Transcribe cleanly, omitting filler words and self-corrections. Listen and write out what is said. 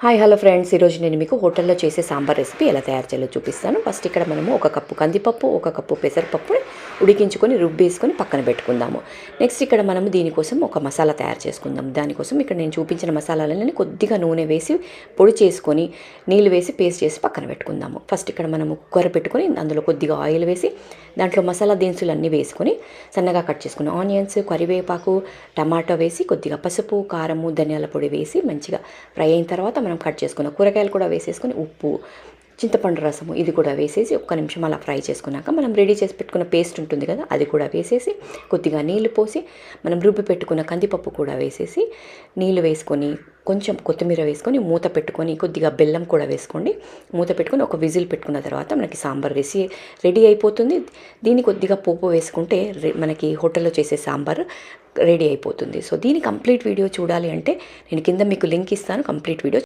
Hi hello friends, ఈరోజు నేను మీకు హోటల్లో చేసే సాంబార్ రెసిపీ ఎలా తయారు చేయాలో చూపిస్తాను. ఫస్ట్ ఇక్కడ మనము 1 కప్పు కందిపప్పు, 1 కప్పు పెసరపప్పుని ఉడికించుకొని రుబ్బేసుకొని పక్కన పెట్టుకుందాము. నెక్స్ట్ ఇక్కడ మనము దీనికోసం ఒక మసాలా తయారు చేసుకుందాం. దానికోసం ఇక్కడ నేను చూపించిన మసాలాలని కొద్దిగా నూనె వేసి పొడి చేసుకొని నీళ్ళు వేసి పేస్ట్ చేసి పక్కన పెట్టుకుందాము. ఫస్ట్ ఇక్కడ మనము కుక్కర్ పెట్టుకొని అందులో కొద్దిగా ఆయిల్ వేసి దాంట్లో మసాలా దినుసులు అన్నీ వేసుకొని సన్నగా కట్ చేసుకున్న ఆనియన్స్, కరివేపాకు, టమాటో వేసి కొద్దిగా పసుపు, కారము, ధనియాల పొడి వేసి మంచిగా ఫ్రై అయిన తర్వాత మనం కట్ చేసుకున్న కూరగాయలు కూడా వేసేసుకొని ఉప్పు, చింతపండు రసము ఇది కూడా వేసేసి 1 నిమిషం అలా ఫ్రై చేసుకున్నాక మనం రెడీ చేసి పెట్టుకున్న పేస్ట్ ఉంటుంది కదా, అది కూడా వేసేసి కొద్దిగా నీళ్లు పోసి మనం రుబ్బి పెట్టుకున్న కందిపప్పు కూడా వేసేసి నీళ్లు వేసుకొని కొంచెం కొత్తిమీర వేసుకొని మూత పెట్టుకొని కొద్దిగా బెల్లం కూడా వేసుకోండి. మూత పెట్టుకొని ఒక విజిల్ పెట్టుకున్న తర్వాత మనకి సాంబార్ రెడీ అయిపోతుంది. దీన్ని కొద్దిగా పోపు వేసుకుంటే మనకి హోటల్లో చేసే సాంబార్ రెడీ అయిపోతుంది. సో దీని కంప్లీట్ వీడియో చూడాలి అంటే నేను కింద మీకు లింక్ ఇస్తాను, కంప్లీట్ వీడియో